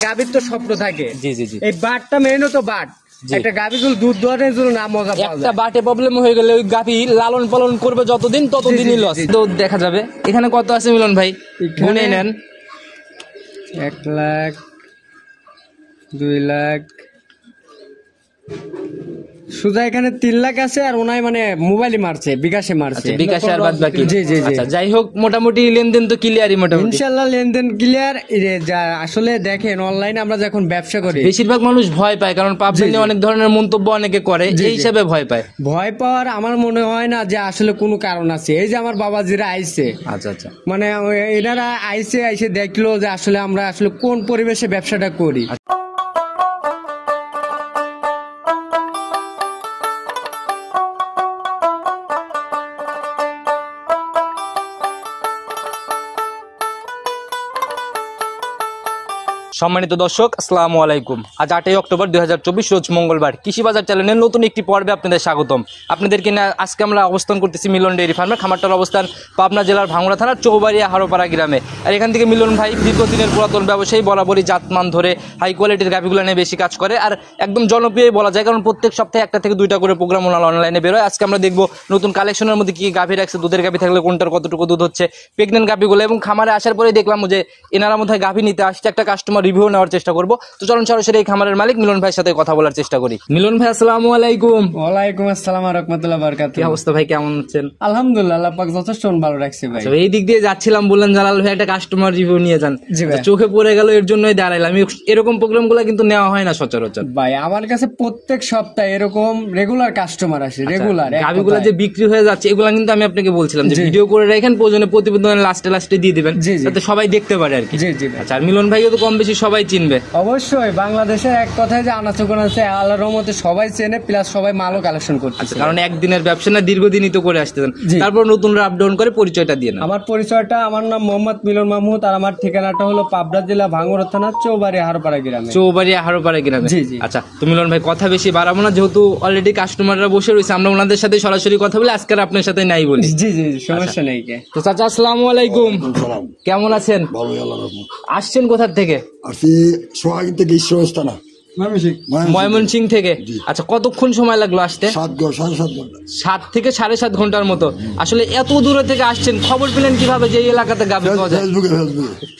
গাভীর তো স্বপ্ন থাকে। জি জি জি। এই বাটটা মেইনও তো বাট, একটা গাভী গুলো দুধ দোয়ানোর জন্য না মজা পাওয়া যায়। একটা বাটে প্রবলেম হয়ে গেলে ওই গাভী লালন পালন করবে যতদিন ততদিনই লস। তো দেখা যাবে এখানে কত আছে মিলন ভাই, গুনে নেন। 1 লাখ, 2 লাখ, সুজা এখানে 3 লাখ আছে। আর ওনাই মানে মোবাইলে মারছে, বিকাশে মারছে, বিকাশে আর বাদ বাকি। জি জি জি। আচ্ছা যাই হোক, মোটামুটি লেনদেন তো ক্লিয়ারই মোটামুটি ইনশাআল্লাহ লেনদেন ক্লিয়ার। আসলে দেখেন অনলাইনে আমরা যখন ব্যবসা করি বেশিরভাগ মানুষ ভয় পায়, কারণ পাবলিক নিয়ে অনেক ধরনের মন্তব্য অনেকে করে, এই হিসাবে ভয় পায়। ভয় পাওয়ার আমার মনে হয় না যে আসলে কোনো কারণ আছে। এই যে আমার বাবাজিরা আইছে, আচ্ছা আচ্ছা, মানে এনারা আইসে দেখলো যে আসলে আমরা আসলে কোন পরিবেশে ব্যবসাটা করি। সম্মানিত দর্শক, আসসালামু আলাইকুম। আজ 8ই অক্টোবর 2024 রোজ মঙ্গলবার। কৃষি বাজার চ্যানেলের নতুন একটি পর্বে আপনাদের স্বাগতম। আপনাদেরকে আজকে আমরা অবস্থান করতেছি মিলন ডেইরি ফার্মে। খামারটার অবস্থান পাবনা জেলার ভাঙ্গুড়া থানার চৌবাড়িয়া হারোপাড়া গ্রামে। আর এখান থেকে মিলন ভাই দীর্ঘদিনের পুরাতন ব্যবসায়ী, বরাবরই জাতমান ধরে হাই কোয়ালিটির গাভীগুলো নিয়ে বেশি কাজ করে, আর একদম জনপ্রিয় বলা যায়, কারণ প্রত্যেক সপ্তাহে 1 থেকে 2টা করে প্রোগ্রাম অনলাইনে বেরোয়। আজকে আমরা দেখবো নতুন কালেকশনের মধ্যে কি গাভী রাখছে, দুধের গাভী থাকলে কোনটার কতটুকু দুধ হচ্ছে, প্রেগনেন্ট গাভীগুলো। এবং খামারে আসার পরে দেখলাম যে এনারা মধ্যে গাভী নিতে আসছে, একটা কাস্টমার রিভিউ নেওয়ার চেষ্টা করবো। তো চলুন সরাসরি এই খামারের মালিক মিলন ভাইয়ের সাথে কথা বলার চেষ্টা করি। মিলন ভাই, আসসালামু আলাইকুম। ওয়ালাইকুম আসসালাম ওয়া রাহমাতুল্লাহি ওয়া বারাকাতুহু। কি অবস্থা ভাই, কেমন আছেন? আলহামদুলিল্লাহ, আল্লাহ পাক যথেষ্ট ভালো রাখছে ভাই। এই দিক দিয়ে যাচ্ছিলাম, বললেন জালাল ভাই একটা কাস্টমার রিভিউ নিয়ে যান, চোখে পড়ে গেল, এর জন্যই দাঁড়াইলাম। এরকম প্রোগ্রামগুলো কিন্তু নেওয়া হয় না সচরাচর ভাই। আমার কাছে প্রত্যেক সপ্তাহে এরকম রেগুলার কাস্টমার আসে, রেগুলার। গাভীগুলো যে বিক্রি হয়ে যাচ্ছে এগুলা কিন্তু আমি আপনাকে বলছিলাম যে ভিডিও করে রাখেন, প্রয়োজনে প্রতিবেদনের লাস্টে দিয়ে দিবেন, যাতে সবাই দেখতে পারে আর কি। জি জি। আচ্ছা, আর মিলন ভাইও তো কম বেশি সবাই চিনবে অবশ্যই। বাংলাদেশের এক কথায় যে আনাচোকান আছে, আল্লাহর রহমতে সবাই চেনে, প্লাস সবাই মালও কালেকশন করছে। কারণ একদিনের ব্যবসা না, দীর্ঘদিনই তো করে আসতেছেন। তারপর নতুন আপ ডাউন করে পরিচয়টা দিয়ে না। আমার পরিচয়টা, আমার নাম মোহাম্মদ মিলন মাহমুদ, আর আমার ঠিকানাটা হলো পাবনা জেলা ভাঙ্গুড়া থানা চৌবাড়িয়া হারোপাড়া গ্রামে। চৌবাড়িয়া হারোপাড়া গ্রামে। জি জি। আচ্ছা, তো মিলন ভাই কথা বেশি বাড়াবো না, যেহেতু অলরেডি কাস্টমাররা বসে রয়েছে, আমরা ওনাদের সাথে সরাসরি কথা বলে আজকে আপনার সাথে নাই বলি। জি জি, সমস্যা নেই। তো চাচা, আসসালামু আলাইকুম। কেমন আছেন? আসছেন কোথা থেকে? আসছি সোহাগী থেকে, ঈশ্বরস্থানা, ময়মনসিংহ থেকে। আচ্ছা, কতক্ষণ সময় লাগলো আসতে? 7 ঘন্টা, 7 থেকে 7.5 ঘন্টার মতো। আসলে এত দূরে থেকে আসছেন, খবর পেলেন কিভাবে যে এই এলাকাতে গাভী পাওয়া যায়?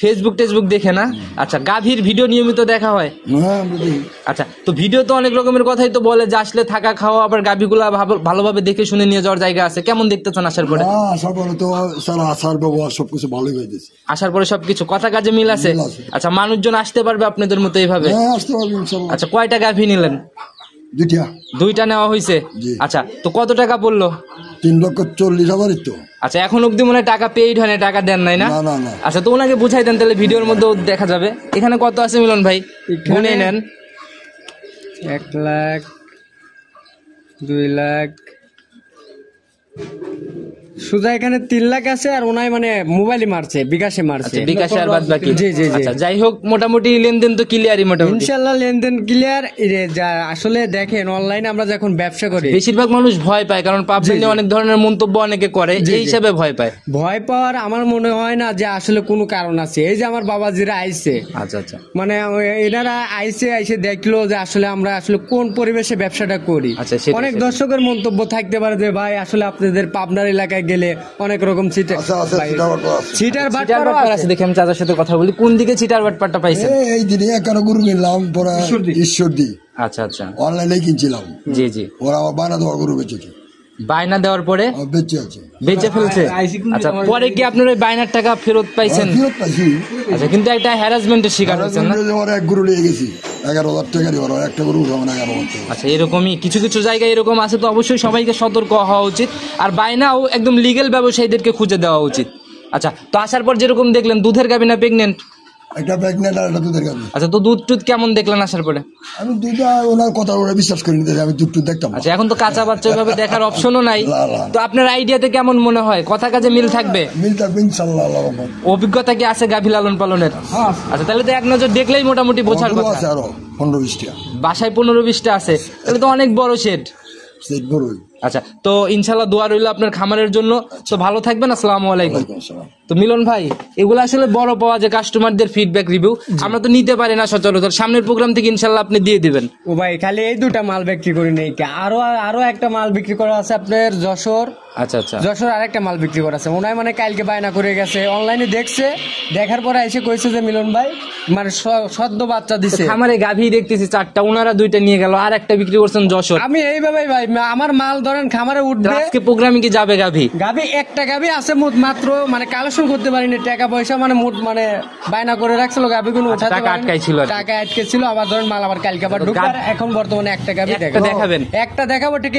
ফেসবুক দেখে না? আচ্ছা, গাভীর ভিডিও নিয়মিত দেখা হয়? আচ্ছা, তো ভিডিও তো অনেক রকমের কথাই তো বলে যে আসলে থাকা খাওয়া, আবার গাভীগুলা ভালোভাবে দেখে শুনে নিয়ে যাওয়ার জায়গা আছে। কেমন দেখতেছেন আসার পরে? আসার পরে তো আচার ব্যবহার সবকিছু ভালোই হয়েছে। আসার পরে সবকিছু কথা কাজে মিল আছে? আচ্ছা, মানুষজন আসতে পারবে আপনাদের মতো এইভাবে? আসতে পারবে ইনশাআল্লাহ। আচ্ছা, কয়টা গাভী নিলেন? 2টা নেওয়া হয়েছে। আচ্ছা, তো কত টাকা পড়লো? 3,40,000। তো আচ্ছা, এখন অব্দি মনে হয় টাকা পেইড হয় না, টাকা দেন নাই না? না। আচ্ছা, তো ওনাকে বুঝাই দেন, তাহলে ভিডিওর মধ্যে দেখা যাবে। এখানে কত আছে মিলন ভাই, গুনে নেন। 1 লাখ, 2 লাখ, সুজা এখানে 3 লাখ আছে। আর ওনাই মানে মোবাইলে মারছে, বিকাশে মারছে, বিকাশে আর বাদ বাকি। জি জি জি। আচ্ছা, যাই হোক, মোটামুটি লেনদেন তো ক্লিয়ারই মোটামুটি। ইনশাআল্লাহ লেনদেন ক্লিয়ার। আসলে দেখেন অনলাইনে আমরা যখন ব্যবসা করি বেশিরভাগ মানুষ ভয় পায়, কারণ পাবলিক নিয়ে অনেক ধরনের মন্তব্য অনেকে করে, এই হিসাবে ভয় পায়। ভয় পাওয়ার আমার মনে হয় না যে আসলে কোনো কারণ আছে। এই যে আমার বাবাজিরা আইছে, আচ্ছা আচ্ছা, মানে এনারা আইসে দেখলো যে আসলে আমরা আসলে কোন পরিবেশে ব্যবসাটা করি। অনেক দর্শকের মন্তব্য থাকতে পারে যে ভাই আসলে আপনাদের পাবনার এলাকায় গেলে অনেক রকম চিটার বাটপার আছে। দেখি আমি চাচার সাথে কথা বলি, কোন দিকে চিটার বাটপারটা পাইছেন? এই দিনে একানো গরু কিনলাম, পরে ঈশ্বরদী। আচ্ছা আচ্ছা, অনলাইনে কিনছিলাম। জি জি। ওরা আমার বায়না দেওয়া গরু বেঁচেছে। বায়না দেওয়ার পরে বেঁচে ফেলছে? আচ্ছা, পরে কি আপনার ওই বায়নার টাকা ফেরত পাইছেন? ফেরত পাইছি। আচ্ছা, কিন্তু একটা হ্যারাসমেন্টের শিকার হয়েছেন না? এক গরু নিয়ে গেছি 11,000 টাকা দিয়ে, একটা গরু 11,000 টাকা। আচ্ছা, এরকমই কিছু জায়গায় এরকম আছে, তো অবশ্যই সবাইকে সতর্ক হওয়া উচিত, আর বায়নাও একদম লিগেল ব্যবসায়ীদেরকে খুঁজে দেওয়া উচিত। আচ্ছা, তো আসার পর যেরকম দেখলেন, দুধের গাভী না প্রেগনেন্ট? একটা প্রেগনেন্ট আর একটা দুধের গাভী। আচ্ছা, তো দুধ কেমন দেখলেন আসার পরে? আমি দুধটা ওনার কথা ওরা বিশ্বাস করি না, আমি দুধ দেখতাম। আচ্ছা, এখন তো কাঁচা বাচ্চা ভাবে দেখার অপশনও নাই, তো আপনার আইডিয়াতে কেমন মনে হয়, কথা কাজে মিল থাকবে? মিল থাকবে ইনশাআল্লাহ। অভিজ্ঞতা কি আছে গাভী লালন পালনের? আচ্ছা, তাহলে তো এক নজর দেখলেই মোটামুটি বোঝার কথা। আরো 15-20টা বাসায় 15-20টা আছে, তাহলে তো অনেক বড় শেড। আচ্ছা, তো ইনশাল্লাহ দোয়া রইল আপনার খামারের জন্য। তো ভালো থাকবেন, আসসালামু আলাইকুম। তো মিলন ভাই, এগুলো আসলে বড় পাওয়া যে কাস্টমারদের ফিডব্যাক রিভিউ আমরা তো নিতে পারি না সচরাচর, সামনের প্রোগ্রাম থেকে ইনশাল্লাহ আপনি দিয়ে দিবেন। ও ভাই খালি এই দুটা মাল বিক্রি করি নেই, আরো একটা মাল বিক্রি করা আছে আপনার যশোর। আচ্ছা আচ্ছা, যশোর আরেকটা মাল বিক্রি করা আছে, ওনায় মানে কালকে বায়না করে গেছে, অনলাইনে দেখছে, দেখার পরে এসে কইছে যে মিলন ভাই মানে সদ্য বাচ্চা দিছে। খামারে গাভী দেখতেছি 4টা, ওনারা 2টা নিয়ে গেল, আর একটা বিক্রি করছেন যশোর। আমি এইভাবে ভাই আমার মাল ধরেন খামারে উঠবে, আজকে প্রোগ্রামে কি যাবে গাভী? গাভী একটা গাভী আছে মাত্র, মানে কালেকশন করতে পারিনি, টাকা পয়সা মানে মানে বায়না করে রাখছিল গাভী কোনো উঠাতে টাকা আটকাই ছিল, টাকা আটকে ছিল। আবার ধরেন মাল আবার কালকে আবার ঢুকবে, এখন বর্তমানে একটা গাভী দেখাবেন, একটা দেখাবো ঠিক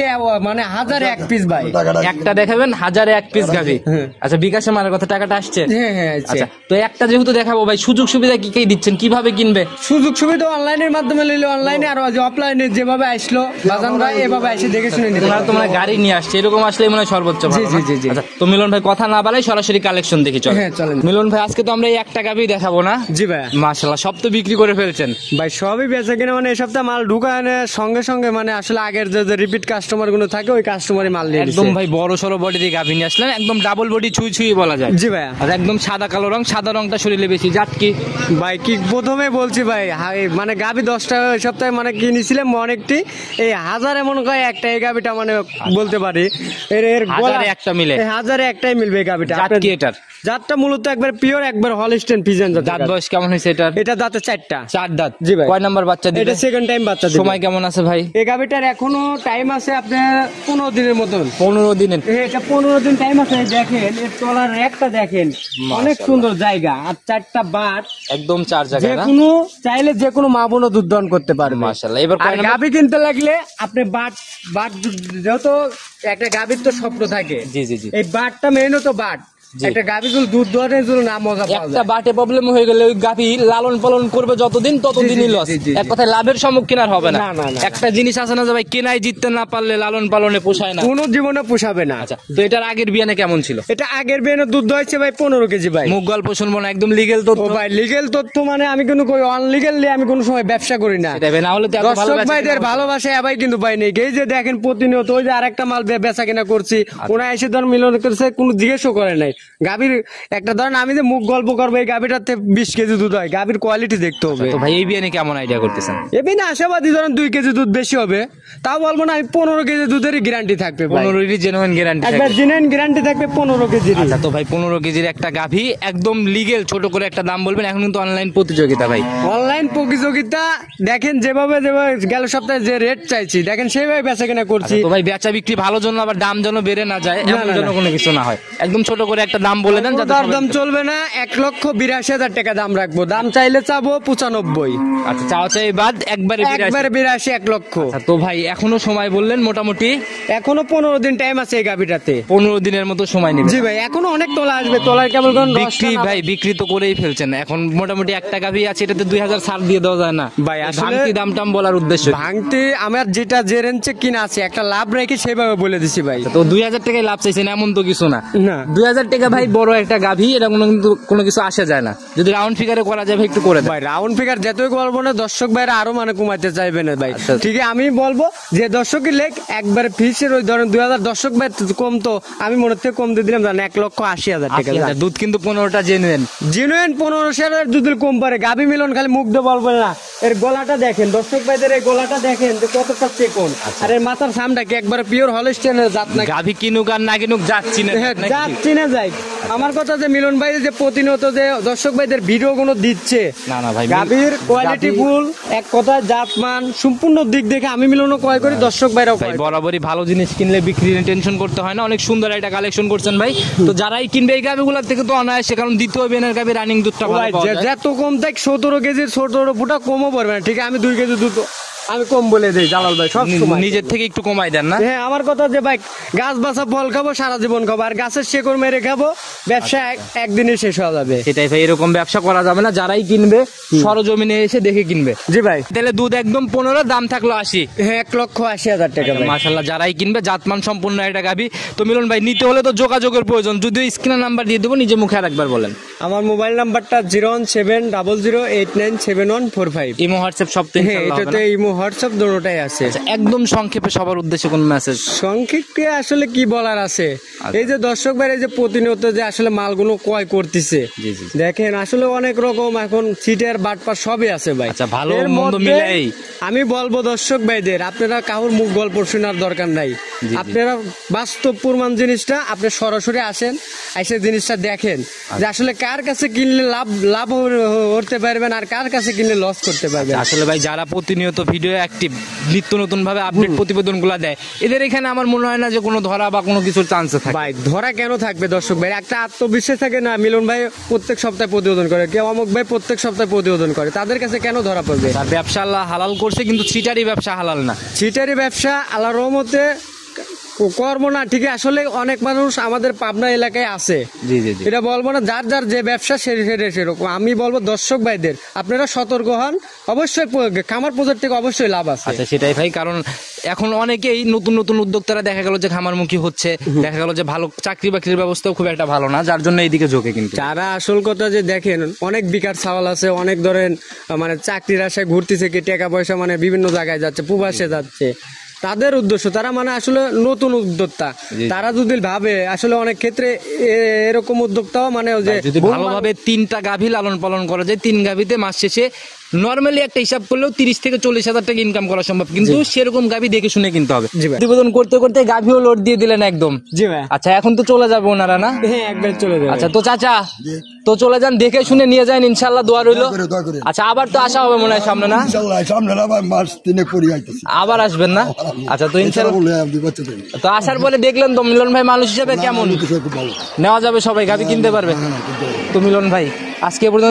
মানে 1001 পিস ভাই, একটা দেখাবেন 1001 পিস গাভী। আচ্ছা, বিকাশে মালের কথা টাকাটা আসছে? হ্যাঁ আচ্ছা, তো একটা যেহেতু দেখাবো ভাই, সুযোগ সুবিধা কি কি দিচ্ছেন, কিভাবে কিনবে? সুযোগ সুবিধা অনলাইনের মাধ্যমে নিলে অনলাইনে, আর অফলাইনে যেভাবে আসলো বাজান ভাই এভাবে এসে দেখে শুনে নিতে। তোমরা গাড়ি নিয়ে আসছে, এরকম আসলে মনে হয় সর্বোচ্চ ভালো। জি। আচ্ছা, তো মিলন ভাই কথা না বাড়াই সরাসরি কালেকশন দেখি চল। হ্যাঁ চলেন। মিলন ভাই, আজকে তো আমরা এই একটা গাভী দেখাবো না? জি ভাই। মাশাআল্লাহ, সব তো বিক্রি করে ফেলছেন ভাই, সবই বেচা কিনা মানে এই সপ্তাহে মাল ঢুকায় সঙ্গে সঙ্গে, মানে আসলে আগের যে রিপিট কাস্টমার গুলো থাকে ওই কাস্টমারই মাল নিয়ে একদম ভাই বড় সড়ো বডি দিয়ে গাভী নিয়ে আসলেন, একদম ডাবল বডি ছুঁই ছুঁই বলা যায়। জি ভাই। আর একদম সাদা কালো রং, সাদা রংটা শরীরে বেশি, জাত কি? ভাই কি প্রথমে বলছি ভাই, মানে গাভী 10টা এই সপ্তাহে মানে কিনেছিলাম অনেকটি, এই 1000 এমন কয় একটা এই গাভীটা মানে বলতে পারি এর হাজারে একটা মিলে, 1000 একটাই মিলবে এই গাভীটা। জাত কি এটার? জাতটা মূলত একবার পিওর, একবার হলস্টেইন ফ্রিজিয়ান জাত। দাঁত বয়স কেমন হয়েছে এটার? এটা দাঁতে 4টা। 4 দাঁত। জি ভাই। কয় নাম্বার বাচ্চা দিবে? এটা সেকেন্ড টাইম বাচ্চা দিবে। সময় কেমন আছে ভাই? এই গাভীটার এখনো টাইম আছে আপনার 15 দিনের মতন। 15 দিনের? এটা 15 দিন টাইম আছে। দেখেন এর তলার রেকটা দেখেন, অনেক সুন্দর জায়গা, আর 4টা বাট একদম 4 জায়গা যে না? কোনো চাইলে যে কোনো মা বোনও দুধ দান করতে পারবে। মাশাআল্লাহ। এবার আর গাভী কিনতে লাগলে আপনি বাট যেহেতু একটা গাভীর তো স্বপ্ন থাকে, জি জি জি, এই বাটটা মেইন তো বাট, একটা গাভী যদি দুধ দোয়ানোর জন্য না মজা পাওয়া একটা যায়। বাটে প্রবলেম হয়ে গেলে ওই গাভী লালন পালন করবে যতদিন ততদিনই লস। এক কথায় লাভের সম্মুখীন আর হবে না। একটা জিনিস আছে না যে ভাই কেনাই জিততে না পারলে লালন পালনে পোষায় না, কোনো জীবনে পোষাবে না। আচ্ছা, তো এটার আগের বিয়ানে কেমন ছিল? এটা আগের বিয়ানে দুধ দোয়াইছে ভাই 15 কেজি ভাই। মুখ গল্প শুনবো না, একদম লিগেল তথ্য। ও ভাই লিগেল তথ্য, মানে আমি কোনো অনলিগেলি আমি কোনো সময় ব্যবসা করি না। সেটা ভাই, না হলে তো এত ভালো দর্শক বেচা ভাইদের কিনা হতো। ভালোবাসা ভাই কিন্তু ভাই নেই। এই যে দেখেন প্রতিনিয়ত ওই যে আরেকটা মাল বেচা কিনা করছি, ওনা এসে ধর মিলন করছে, কোনো জিজ্ঞেসও করে নাই। গাভীর একটা ধরেন আমি যে মুখ গল্প করবো, এই গাভীটাতে 20 কেজি দুধ হয়, গাভীর কোয়ালিটি দেখতে হবে। তো ভাই এই বিয়ানে কেমন আইডিয়া করতেছেন? এমনি না আশাবাদী, ধরেন 2 কেজি দুধ বেশি হবে, তাও বলবো না আমি 15 কেজি দুধেরই গ্যারান্টি থাকবে ভাই। 15 জেনুইন গ্যারান্টি একবার জেনুইন গ্যারান্টি থাকবে 15 কেজির। আচ্ছা, তো ভাই 15 কেজির একটা গাভী একদম লিগেল, ছোট করে একটা দাম বলবেন। এখন কিন্তু অনলাইন প্রতিযোগিতা ভাই, অনলাইন প্রতিযোগিতা দেখেন, যেভাবে গেল সপ্তাহে যে রেট চাইছি দেখেন সেইভাবে বেচা কেনা করছি। তো ভাই বেচা বিক্রি ভালো জন্য, আবার দাম যেন বেড়ে না যায়, এমন না, যেন কোনো কিছু না হয়। একদম ছোট করে একটা দাম বলে দেন, যাতে দাম চলবে না। 1,82,000 টাকা দাম রাখবো, দাম চাইলে চাবো 95। আচ্ছা, চাওয়া চাই বাদ একবারে 82 1 লক্ষ। আচ্ছা, তো ভাই এখনো সময় বললেন মোটামুটি এখনো 15 দিন টাইম আছে এই গাভিটাতে। 15 দিনের মতো সময় নেবে। জি ভাই, এখনো অনেক তোলা আসবে, তোলার কেবল বিক্রি ভাই বিক্রি তো করেই ফেলছেন। এখন মোটামুটি একটা গাভী আছে, এটাতে 2000 ছাড় দিয়ে দেওয়া যায় না ভাই? আসলে ভাঙতি দাম টাম বলার উদ্দেশ্য ভাঙতি আমার যেটা যে রেঞ্জে কিনা আছে একটা লাভ রেখে সেভাবে বলে দিছি ভাই। তো 2000 টাকায় লাভ চাইছেন এমন তো কিছু না। না 2000 টাকা ভাই বড় একটা গাভী, এটা কিন্তু কোনো কিছু আসে যায় না। যদি রাউন্ড ফিগারে করা যায় ভাই একটু করে দেন ভাই। রাউন্ড ফিগার যতই বলবো না, দর্শক ভাইরা আরো মানে কমাইতে চাইবে না ভাই। আচ্ছা। ঠিক আছে, আমি বলবো যে দর্শকের লেখ একবারে ফিক্সের ওই ধরেন 2000, দর্শক ভাই কম তো আমি মনে থেকে কম দিয়ে দিলাম, জানেন 1,80,000 টাকা। দুধ কিন্তু 15টা জেনুইন 15,000 দুধের কম পারে। গাভী মিলন খালি মুখ দিয়ে বলবো না, এর গলাটা দেখেন, দর্শক ভাইদের এই গলাটা দেখেন যে কতটা চিকন, আর এর মাথার সামটা কি একবারে পিওর হলস্টেইনের জাত না। গাভী কিনুক আর না কিনুক যাচ্ছি না, জাত চিনে যায়। আমার কথা যে মিলন ভাই যে প্রতিনিয়ত যে দর্শক ভাইদের ভিডিও গুলো দিচ্ছে, না ভাই, গাভীর কোয়ালিটি ফুল, এক কথায় জাত মান সম্পূর্ণ দিক দেখে আমি মিলনও ক্রয় করি, দর্শক ভাইরাও ভাই বরাবরই ভালো জিনিস কিনলে বিক্রি টেনশন করতে হয় না। অনেক সুন্দর একটা কালেকশন করছেন ভাই। তো যারাই কিনবে এই গাভীগুলোর থেকে তো অনায়াসে, কারণ দ্বিতীয় বেনের গাভী রানিং দুধটা ভালো পাওয়া যায়। যত কম থাক 17 কেজির 17 ফুটা কমও পড়বে না। ঠিক আছে, আমি 2 কেজি দুধ আমি কম বলে দেই জালাল ভাই, সব সময় নিজের থেকে একটু কমাই দেন না? হ্যাঁ, আমার কথা যে ভাই গাছ বাসা ফল খাবো সারা জীবন খাবো, আর গাছের শেকড় মেরে খাবো, ব্যবসা একদিনই শেষ হয়ে যাবে। সেটাই ভাই, এরকম ব্যবসা করা যাবে না। যারাই কিনবে সরজমিনে এসে দেখে কিনবে। জি ভাই। তাহলে দুধ একদম 15, দাম থাকলো 80। হ্যাঁ, 1,80,000 টাকা ভাই। মাশাআল্লাহ, যারাই কিনবে জাতমান সম্পূর্ণ একটা গাভী। তো মিলন ভাই নিতে হলে তো যোগাযোগের প্রয়োজন, যদিও স্ক্রিনে নাম্বার দিয়ে দেবো, নিজে মুখে আরেকবার বলেন। আমার মোবাইল নাম্বারটা 01700897145। ইমো হোয়াটসঅ্যাপ সব তো হ্যাঁ, এটাতে ইমো হোয়াটসঅ্যাপ দুটোটাই আছে। আচ্ছা, একদম সংক্ষেপে সবার উদ্দেশ্যে কোন মেসেজ? সংক্ষেপে আসলে কি বলার আছে, এই যে দর্শক ভাই এই যে প্রতিনিয়ত যে আসলে মালগুলো ক্রয় করতেছে, জি, জি। দেখেন আসলে অনেক রকম এখন সিটের বাটপার সবই আছে ভাই। আচ্ছা, ভালো এর মন্দ মধ্যে মিলাই আমি বলবো দর্শক ভাইদের, আপনারা কারোর মুখ গল্প শোনার দরকার নাই, জি। আপনারা বাস্তব প্রমাণ জিনিসটা আপনি সরাসরি আসেন, এসে জিনিসটা দেখেন যে আসলে কার কাছে কিনলে লাভ করতে পারবেন আর কার কাছে কিনলে লস করতে পারবেন। আসলে ভাই যারা প্রতিনিয়ত ভিডিও অ্যাক্টিভ, নিত্য নতুন ভাবে আপডেট প্রতিবেদনগুলো দেয়, এদের এখানে আমার মনে হয় না যে কোনো ধরা বা কোনো কিছুর চান্স থাকে। ভাই ধরা কেন থাকবে দর্শক ভাই, একটা আত্মবিশ্বাস থাকে না, মিলন ভাই প্রত্যেক সপ্তাহে প্রতিবেদন করে, কেউ অমুক ভাই প্রত্যেক সপ্তাহে প্রতিবেদন করে, তাদের কাছে কেন ধরা পড়বে? তার ব্যবসা আল্লাহ হালাল করছে, কিন্তু ছিটারি ব্যবসা হালাল না। ছিটারি ব্যবসা আল্লাহর রহমতে কর্ম না, ঠিক আসলে অনেক মানুষ আমাদের পাবনা এলাকায় আছে, জি জি জি। এটা বলবো না, যার যার যে ব্যবসা সেরকম। আমি বলবো দর্শক ভাইদের আপনারা সতর্ক হন, অবশ্যই খামার প্রজেক্ট থেকে অবশ্যই লাভ আছে। আচ্ছা, সেটাই ভাই, কারণ এখন অনেকেই নতুন নতুন উদ্যোক্তারা দেখা গেল যে খামারমুখী হচ্ছে, দেখা গেল যে ভালো চাকরি বাকরির ব্যবস্থাও খুব একটা ভালো না, যার জন্য এইদিকে ঝোঁকে। কিন্তু যারা আসল কথা যে দেখেন অনেক বেকার সওয়াল আছে, অনেক ধরেন মানে চাকরির আশায় ঘুরতেছে, কি টাকা পয়সা মানে বিভিন্ন জায়গায় যাচ্ছে, প্রবাসে যাচ্ছে, তাদের উদ্দেশ্য তারা মানে আসলে নতুন উদ্যোক্তা, তারা যদি ভাবে আসলে অনেক ক্ষেত্রে এরকম উদ্যোক্তাও মানে যে যদি ভালোভাবে 3টা গাভী লালন পালন করা যায়, 3 গাভীতে মাস শেষে নর্মালি একটা হিসাব করলেও 30 থেকে 40,000 টাকা ইনকাম করা সম্ভব, কিন্তু সেরকম গাভী দেখে শুনে কিনতে হবে। জি ভাই। প্রতিবেদন করতে করতে গাভীও লোড দিয়ে দিলেন একদম। জি ভাই। আচ্ছা, এখন তো চলে যাবে ওনারা না? হ্যাঁ, একবার চলে যাবে। আচ্ছা, তো চাচা তো চলে যান, দেখে শুনে নিয়ে যান, ইনশাল্লাহ দোয়া রইলো। দোয়া করে। আচ্ছা, আবার তো আসা হবে মনে হয় সামনে, না? ইনশাআল্লাহ সামনে আবার মাস 3 পরে আইতেছি, আবার আসবেন না? আচ্ছা, তো ইনশাল্লাহ। বলে আমি বাচ্চা দেই, তো আসার পরে দেখলেন তো মিলন ভাই মানুষ হিসেবে কেমন, কিছু খুব ভালো নেওয়া যাবে, সবাই গাভী কিনতে পারবে। হ্যাঁ, তো মিলন ভাই আজকে এ পর্যন্ত